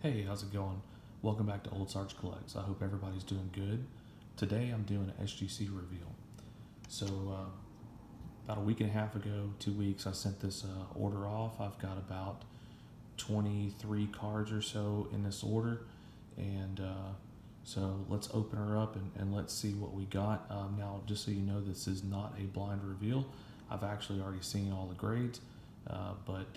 Hey, how's it going? Welcome back to Ol'SargeCollects. I hope everybody's doing good. Today I'm doing an SGC Reveal. So, about a week and a half ago, 2 weeks, I sent this order off. I've got about 23 cards or so in this order. And so let's open her up and let's see what we got. Now, just so you know, this is not a blind reveal. I've actually already seen all the grades, but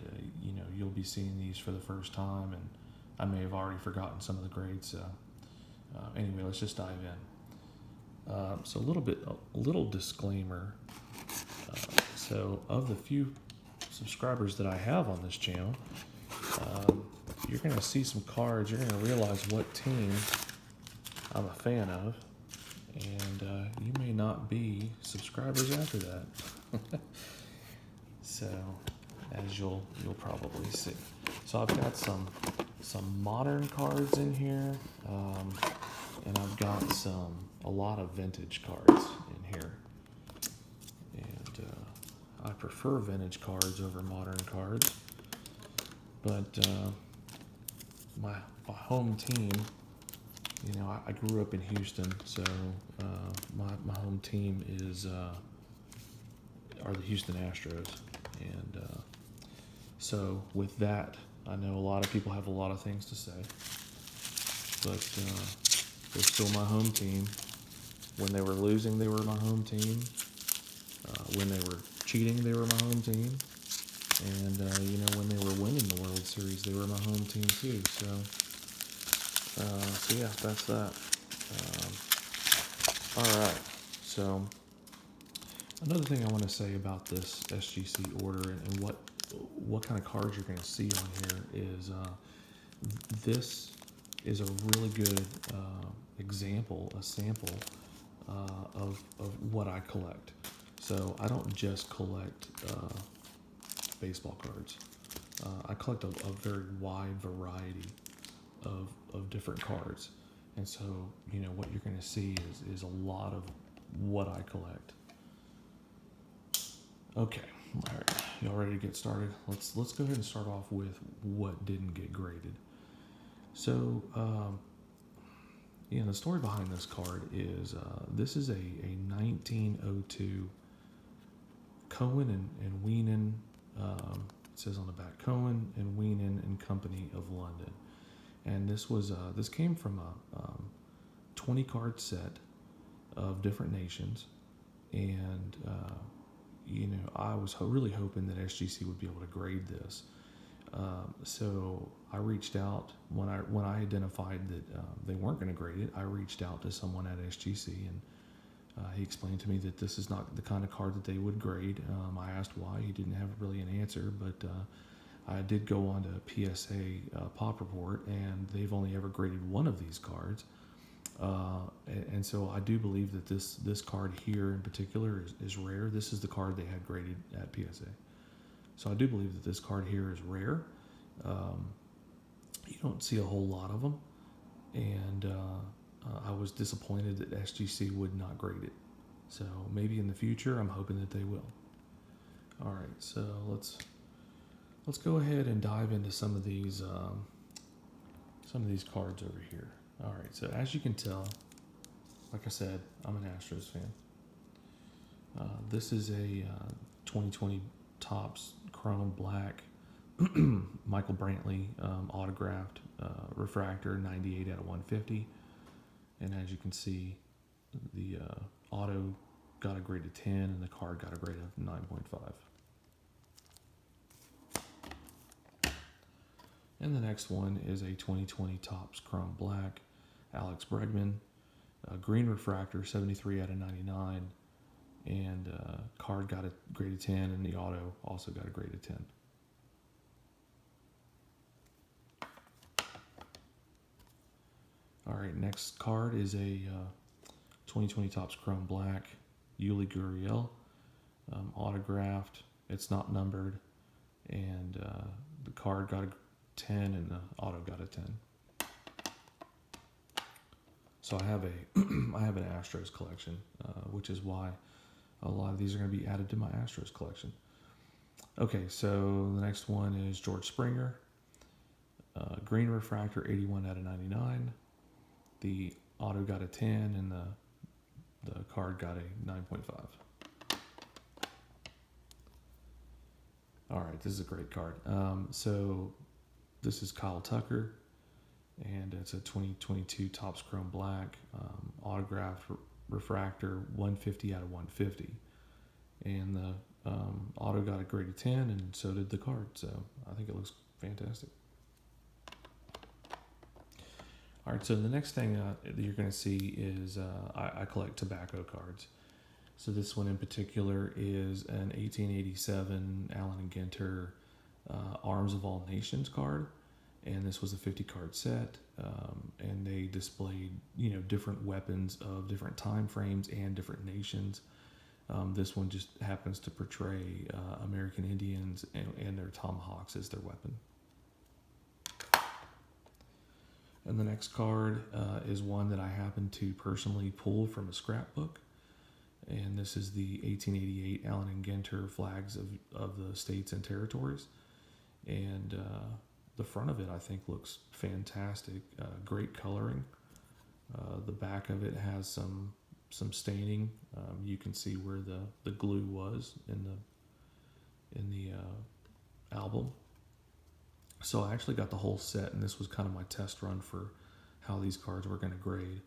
you'll be seeing these for the first time, and I may have already forgotten some of the grades. Anyway, let's just dive in. So a little disclaimer. So of the few subscribers that I have on this channel, you're going to see some cards. You're going to realize what team I'm a fan of, and you may not be subscribers after that. So, as you'll probably see. So I've got some modern cards in here, and I've got a lot of vintage cards in here. And I prefer vintage cards over modern cards, but my home team, I grew up in Houston, so my home team are the Houston Astros, and so with that, I know a lot of people have a lot of things to say, but they're still my home team. When they were losing, they were my home team. When they were cheating, they were my home team. And, when they were winning the World Series, they were my home team too. So yeah, that's that. All right. So another thing I want to say about this SGC order and what kind of cards you're going to see on here is this is a really good a sample of what I collect. So I don't just collect baseball cards. I collect a very wide variety of different cards. And so, what you're going to see is a lot of what I collect. Okay, all right, y'all ready to get started? Let's go ahead and start off with what didn't get graded. So, the story behind this card is this is a 1902 Cohen and Weenan. It says on the back, Cohen and Weenan and Company of London, and this came from a 20 card set of different nations, and I was really hoping that SGC would be able to grade this. So I reached out when I identified that they weren't going to grade it. I reached out to someone at SGC, and he explained to me that this is not the kind of card that they would grade. I asked why. He didn't have really an answer, but I did go on to PSA Pop Report, and they've only ever graded one of these cards. And so I do believe that this card here in particular is rare. This is the card they had graded at PSA. So I do believe that this card here is rare. You don't see a whole lot of them, and I was disappointed that SGC would not grade it. So maybe in the future, I'm hoping that they will. All right, so let's go ahead and dive into some of these cards over here. All right, so as you can tell, like I said, I'm an Astros fan. This is a 2020 Topps Chrome Black Michael Brantley autographed refractor, 98 out of 150. And as you can see, the auto got a grade of 10 and the card got a grade of 9.5. And the next one is a 2020 Topps Chrome Black Alex Bregman, green refractor, 73 out of 99. And card got a grade of 10, and the auto also got a grade of 10. All right, next card is a 2020 Topps Chrome Black Yuli Gurriel, autographed. It's not numbered, and the card got a 10, and the auto got a 10. So I have an Astros collection, which is why a lot of these are going to be added to my Astros collection. Okay, so the next one is George Springer, green refractor, 81 out of 99. The auto got a 10, and the card got a 9.5. All right, this is a great card. So this is Kyle Tucker, and it's a 2022 Topps Chrome Black, autographed refractor, 150 out of 150. And the auto got a grade of 10, and so did the card. So I think it looks fantastic. All right, so the next thing that you're going to see is I collect tobacco cards. So this one in particular is an 1887 Allen and Ginter Arms of All Nations card, and this was a 50 card set, and they displayed different weapons of different time frames and different nations. This one just happens to portray American Indians and their tomahawks as their weapon. And the next card is one that I happen to personally pull from a scrapbook. And this is the 1888 Allen and Ginter flags of the states and territories. And the front of it, I think, looks fantastic. Great coloring. The back of it has some staining. You can see where the glue was in the album. So I actually got the whole set, and this was kind of my test run for how these cards were going to grade.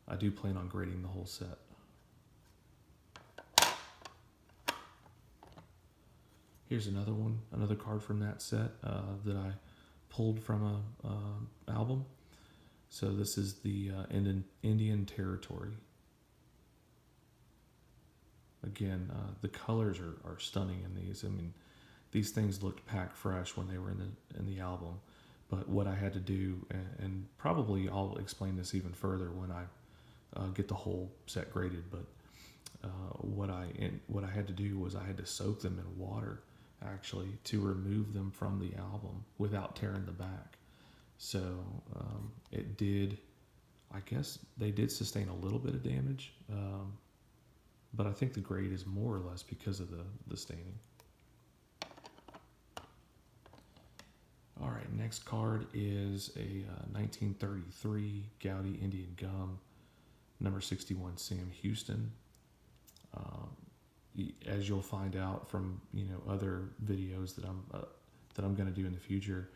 I do plan on grading the whole set. Here's another one, another card from that set that I pulled from a album. So this is the Indian Territory. Again, the colors are stunning in these. I mean, these things looked packed fresh when they were in the album. But what I had to do, and probably I'll explain this even further when I get the whole set graded. But what I had to do was I had to soak them in water, actually, to remove them from the album without tearing the back. So it did, I guess they did sustain a little bit of damage, but I think the grade is more or less because of the staining. All right, next card is a 1933 Gowdy Indian Gum, number 61 Sam Houston. As you'll find out from other videos that I'm going to do in the future,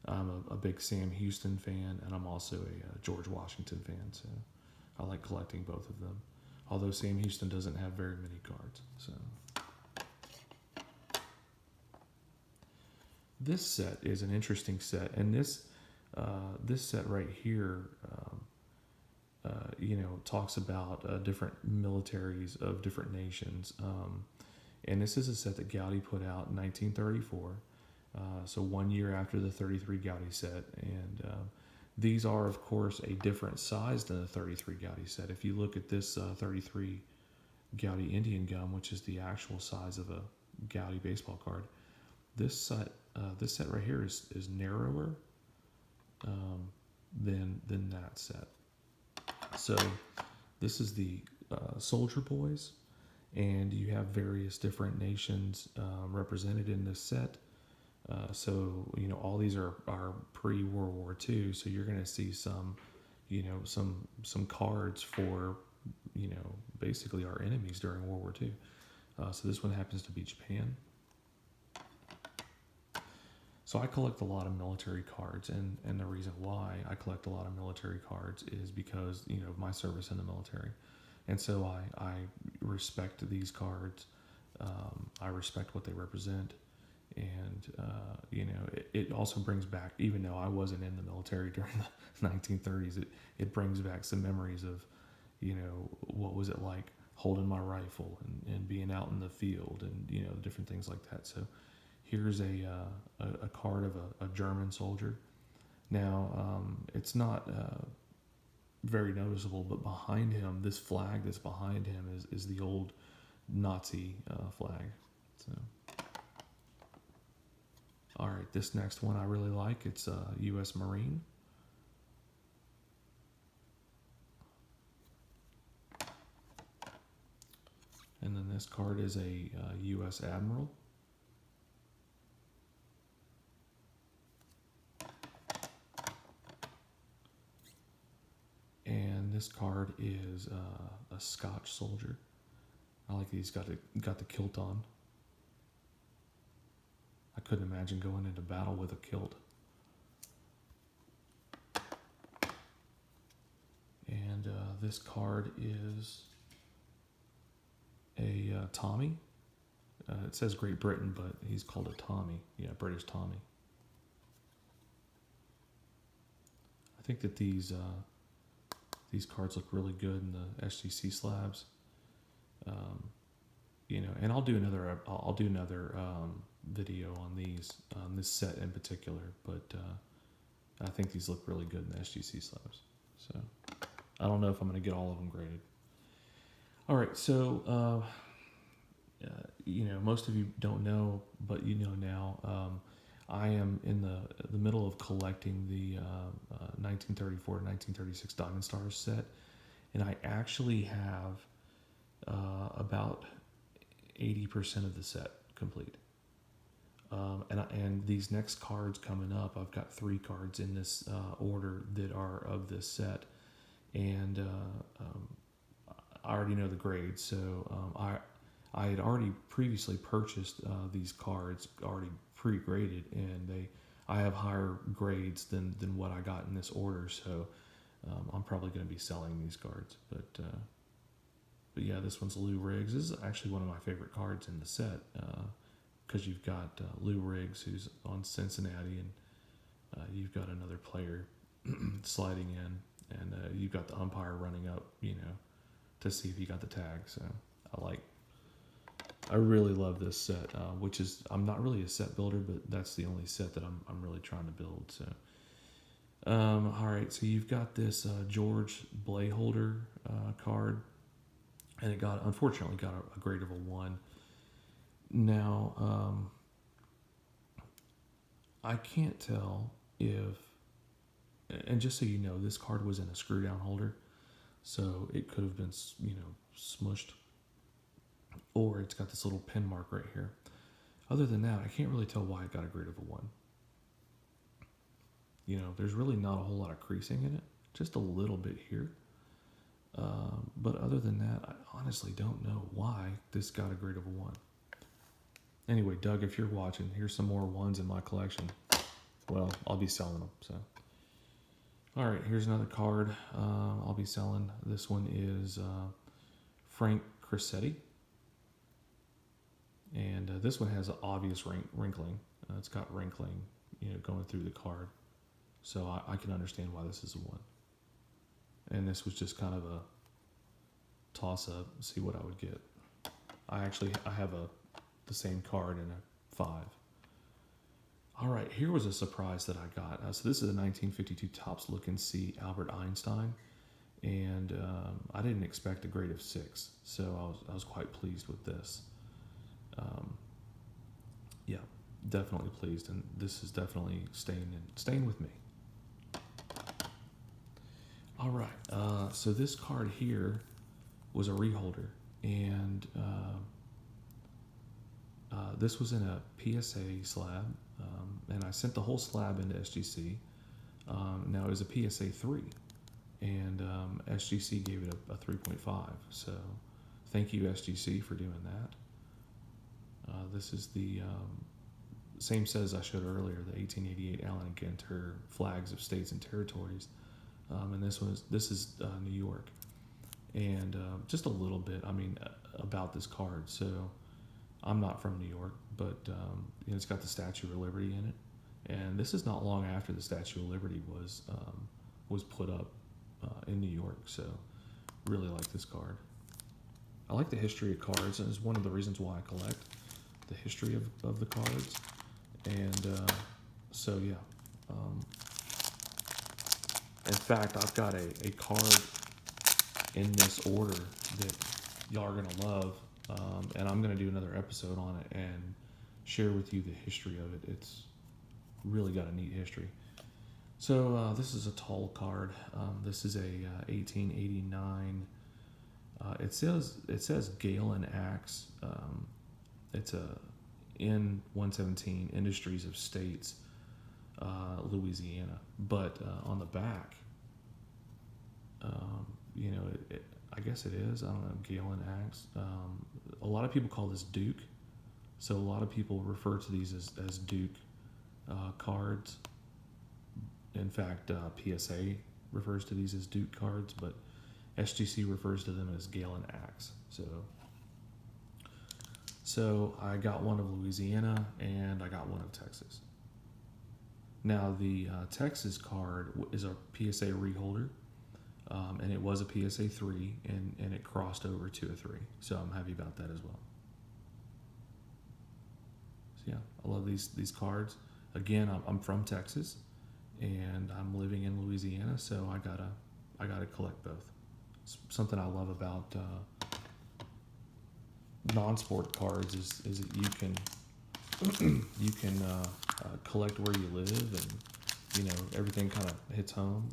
I'm a big Sam Houston fan, and I'm also a George Washington fan. So I like collecting both of them. Although Sam Houston doesn't have very many cards. So this set is an interesting set, and this set right here, talks about different militaries of different nations. And this is a set that Gowdy put out in 1934, so 1 year after the 33 Gowdy set. And these are, of course, a different size than the 33 Gowdy set. If you look at this 33 Gowdy Indian Gum, which is the actual size of a Gowdy baseball card, this set right here is narrower than that set. So this is the Soldier Boys, and you have various different nations represented in this set. So all these are pre-World War II. So you're going to see some cards for basically our enemies during World War II. So this one happens to be Japan. So I collect a lot of military cards, and the reason why I collect a lot of military cards is because of my service in the military. And so I respect these cards. I respect what they represent. And, it also brings back, even though I wasn't in the military during the 1930s, it brings back some memories of, what was it like holding my rifle and being out in the field and, different things like that. So here's a card of a German soldier. Now, it's not very noticeable, but behind him, this flag that's behind him is the old Nazi flag. So, all right, this next one I really like. It's a U.S. Marine. And then this card is a U.S. Admiral. this card is a Scotch soldier. I like that he's got the kilt on. I couldn't imagine going into battle with a kilt. And this card is a Tommy. It says Great Britain, but he's called a Tommy. Yeah, British Tommy. I think that these cards look really good in the SGC slabs. You know, and I'll do another video on this set in particular. But I think these look really good in the SGC slabs. So I don't know if I'm going to get all of them graded. All right, so you know, most of you don't know, but you know now. I am in the middle of collecting the 1934 to 1936 Diamond Stars set, and I actually have about 80% of the set complete. And these next cards coming up, I've got 3 cards in this order that are of this set, and I already know the grades, so I had already previously purchased these cards already pre-graded, and I have higher grades than what I got in this order, so I'm probably going to be selling these cards. But yeah, this one's Lou Riggs. This is actually one of my favorite cards in the set, because you've got Lou Riggs, who's on Cincinnati, and you've got another player sliding in, and you've got the umpire running up, you know, to see if he got the tag. So I really love this set, which is, I'm not really a set builder, but that's the only set that I'm really trying to build. So, all right, so you've got this George Blayholder card, and it unfortunately got a grade of a 1. Now, I can't tell if, and just so you know, this card was in a screw down holder, so it could have been, you know, smushed, or it's got this little pin mark right here. Other than that, I can't really tell why it got a grade of a 1. You know, there's really not a whole lot of creasing in it, just a little bit here. But other than that, I honestly don't know why this got a grade of a 1. Anyway, Doug, if you're watching, here's some more 1s in my collection. Well, I'll be selling them. So, all right, here's another card I'll be selling. This one is Frank Crissetti. And this one has obvious wrinkling. It's got wrinkling, you know, going through the card. So I can understand why this is a 1. And this was just kind of a toss-up, see what I would get. I have the same card in a 5. All right, here was a surprise that I got. So this is a 1952 Topps Look and See Albert Einstein. And I didn't expect a grade of 6. So I was quite pleased with this. Yeah, definitely pleased, and this is definitely staying with me. All right, so this card here was a reholder, and this was in a PSA slab, and I sent the whole slab into SGC. Now it was a PSA 3, and SGC gave it a 3.5. So thank you, SGC, for doing that. This is the same set as I showed earlier, the 1888 Allen and Ginter flags of states and territories, and this is New York, and just a little bit, I mean, about this card. So I'm not from New York, but you know, it's got the Statue of Liberty in it, and this is not long after the Statue of Liberty was put up in New York. So really like this card. I like the history of cards, and it's one of the reasons why I collect. The history of the cards, and so yeah. In fact, I've got a card in this order that y'all are gonna love, and I'm gonna do another episode on it and share with you the history of it. It's really got a neat history. So this is a tall card. This is a 1889. It says Gale and Axe. It's a N117 Industries of States, Louisiana. But on the back, I guess it is. I don't know. Galen Axe. A lot of people call this Duke. So a lot of people refer to these as Duke cards. In fact, PSA refers to these as Duke cards, but SGC refers to them as Galen Axe. So I got one of Louisiana and I got one of Texas. Now the Texas card is a PSA reholder, and it was a PSA 3, and it crossed over to a 3. So I'm happy about that as well. So yeah, I love these cards. Again, I'm from Texas, and I'm living in Louisiana, so I gotta collect both. It's something I love about non-sport cards is that you can collect where you live, and everything kind of hits home.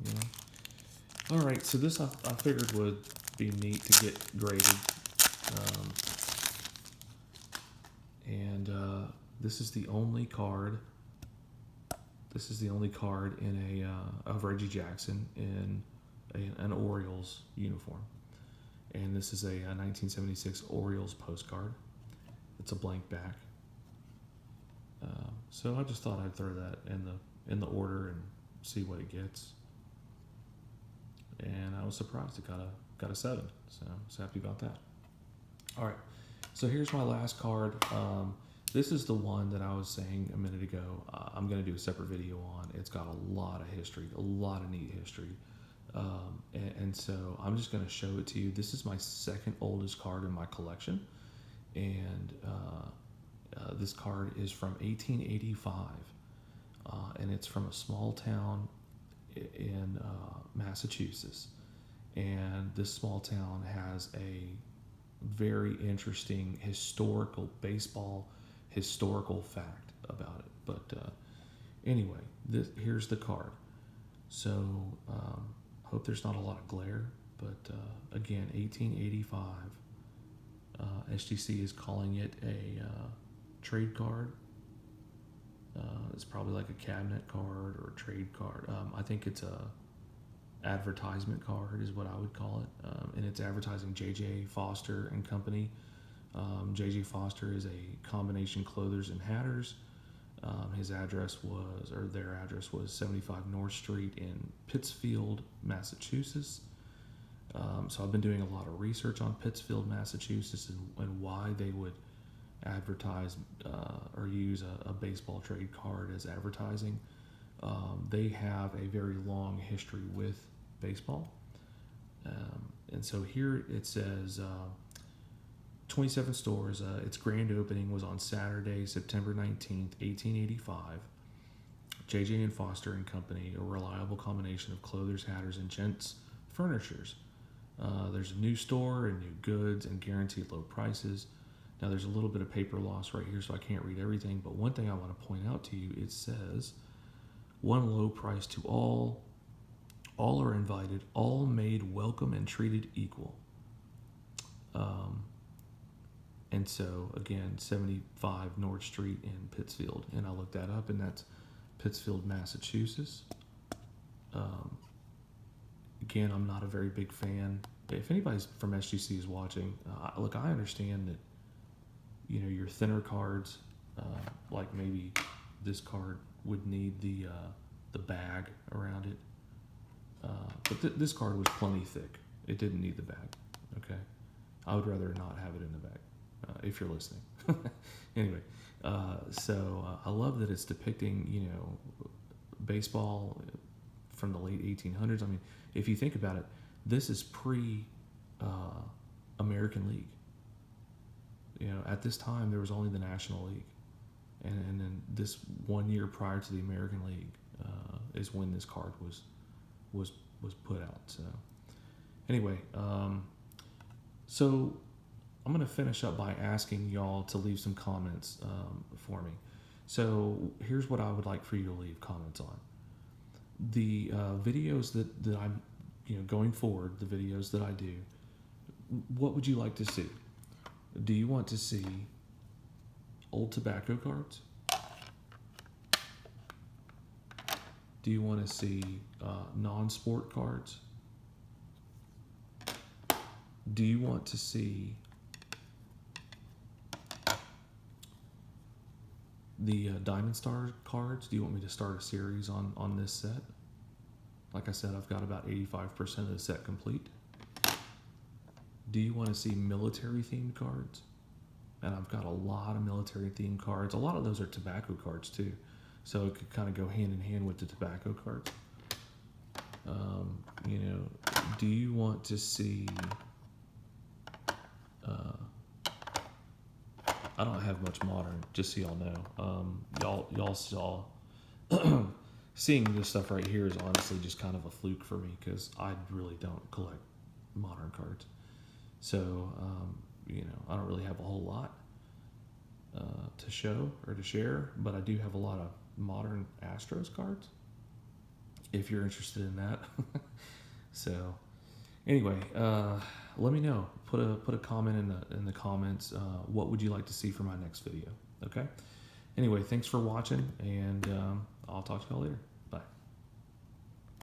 All right, so this I figured would be neat to get graded, and this is the only card. This is the only card in of Reggie Jackson in an Orioles uniform. And this is a 1976 Orioles postcard. It's a blank back. So I just thought I'd throw that in the order and see what it gets. And I was surprised it got a 7. So I was happy about that. All right. So here's my last card. This is the one that I was saying a minute ago. I'm going to do a separate video on. It's got a lot of history, a lot of neat history. And so I'm just going to show it to you. This is my second oldest card in my collection. And this card is from 1885. And it's from a small town in Massachusetts. And this small town has a very interesting baseball historical fact about it. But anyway, here's the card. So hope there's not a lot of glare, but again, 1885. SGC is calling it a trade card. It's probably like a cabinet card or a trade card. I think it's a advertisement card is what I would call it, and it's advertising J.J. Foster and Company. J.J. Foster is a combination clothers and hatters. Their address was 75 North Street in Pittsfield, Massachusetts. So I've been doing a lot of research on Pittsfield, Massachusetts, and why they would advertise or use a baseball trade card as advertising. They have a very long history with baseball. And so here it says 27 stores. Its grand opening was on Saturday, September 19th, 1885. J.J. and Foster and Company, a reliable combination of clothers, hatters, and gents' furnitures. There's a new store and new goods and guaranteed low prices. Now there's a little bit of paper loss right here, so I can't read everything, but one thing I want to point out to you, it says, one low price to all are invited, all made welcome and treated equal. And so, again, 75 North Street in Pittsfield, and I looked that up, and that's Pittsfield, Massachusetts. Again, I'm not a very big fan. If anybody's from SGC is watching, look, I understand that, your thinner cards, like maybe this card would need the bag around it. But this card was plenty thick. It didn't need the bag, okay? I would rather not have it in the bag, if you're listening. Anyway, so I love that it's depicting, baseball from the late 1800s. I mean, if you think about it, this is pre-American League. At this time, there was only the National League. And then this 1 year prior to the American League is when this card was put out. So anyway, so I'm going to finish up by asking y'all to leave some comments for me. So here's what I would like for you to leave comments on. The videos that I'm, going forward, the videos that I do, what would you like to see? Do you want to see old tobacco cards? Do you want to see non-sport cards? Do you want to see the Diamond Star cards? Do you want me to start a series on this set? Like I said, I've got about 85% of the set complete. Do you want to see military themed cards? And I've got a lot of military themed cards. A lot of those are tobacco cards too. So it could kind of go hand in hand with the tobacco cards. You know, do you want to see, I don't have much modern, just so y'all know. Y'all saw, seeing this stuff right here is honestly just kind of a fluke for me because I really don't collect modern cards. So, you know, I don't really have a whole lot to show or to share, but I do have a lot of modern Astros cards, if you're interested in that. So, anyway, let me know. Put a comment in the comments. What would you like to see for my next video? Okay. Anyway, thanks for watching, and I'll talk to y'all later.